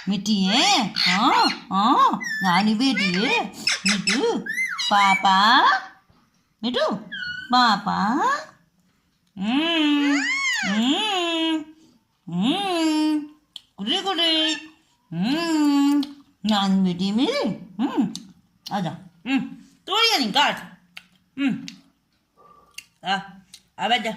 മിട്ടിയെ ആ ആ ഞാനി ബേട്ടിയെ മിട്ടു പാപ്പാ മിട്ടു പാപ്പാ കുടി കുടി ഞാൻ बेटी मेरी आजा तोड़िए नहीं काट आ आ बैठ जा